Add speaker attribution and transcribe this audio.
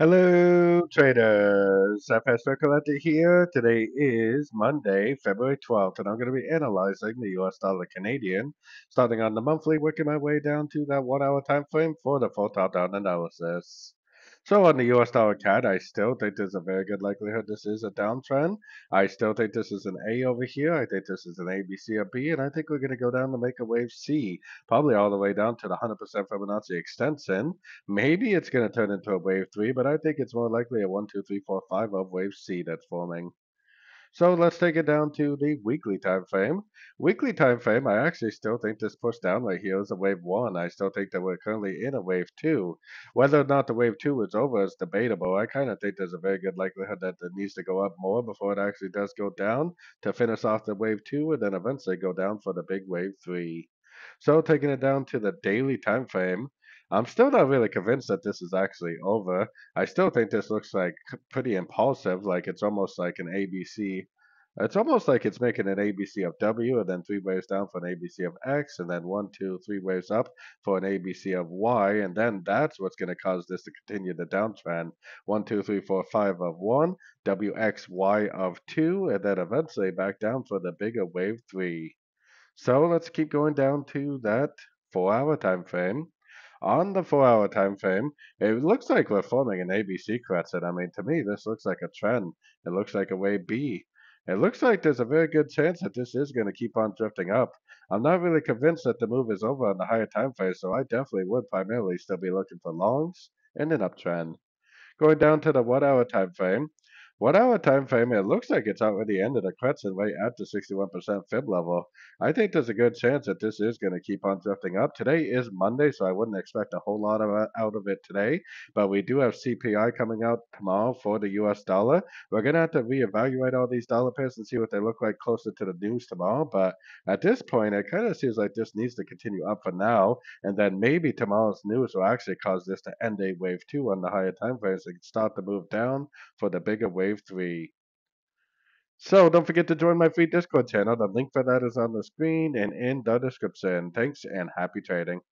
Speaker 1: Hello, traders. FX Pip Collector here. Today is Monday, February 12th, and I'm going to be analyzing the US dollar Canadian, starting on the monthly, working my way down to that 1 hour time frame for the full top-down analysis. So on the US dollar CAD, I still think there's a very good likelihood this is a downtrend. I still think this is an A over here. I think this is an A, B, C, or B, and I think we're going to go down to make a wave C, probably all the way down to the 100% Fibonacci extension. Maybe it's going to turn into a wave 3, but I think it's more likely a 1, 2, 3, 4, 5 of wave C that's forming. So let's take it down to the weekly time frame. Weekly time frame, I actually still think this push down right here is a wave 1. I still think that we're currently in a wave 2. Whether or not the wave 2 is over is debatable. I kind of think there's a very good likelihood that it needs to go up more before it actually does go down to finish off the wave 2 and then eventually go down for the big wave 3. So taking it down to the daily time frame, I'm still not really convinced that this is actually over. I still think this looks like pretty impulsive, like it's almost like an ABC. It's almost like it's making an ABC of W and then three waves down for an ABC of X, and then 1, 2, 3 waves up for an ABC of Y, and then that's what's going to cause this to continue the downtrend. 1, 2, 3, 4, 5 of 1, WXY of 2, and then eventually back down for the bigger wave 3. So let's keep going down to that 4 hour time frame. On the 4 hour time frame, it looks like we're forming an ABC crescent. I mean, to me, this looks like a trend. It looks like a wave B. It looks like there's a very good chance that this is going to keep on drifting up. I'm not really convinced that the move is over on the higher time frame, so I definitely would primarily still be looking for longs and an uptrend. Going down to the 1 hour time frame. 1 hour time frame, it looks like it's already ended a crescent right at the 61% fib level. I think there's a good chance that this is going to keep on drifting up. Today is Monday, so I wouldn't expect a whole lot out of it today. But we do have CPI coming out tomorrow for the US dollar. We're going to have to reevaluate all these dollar pairs and see what they look like closer to the news tomorrow. But at this point, it kind of seems like this needs to continue up for now. And then maybe tomorrow's news will actually cause this to end a wave 2 on the higher time frames and start to move down for the bigger wave 3. So don't forget to join my free Discord channel. The link for that is on the screen and in the description. Thanks and happy trading.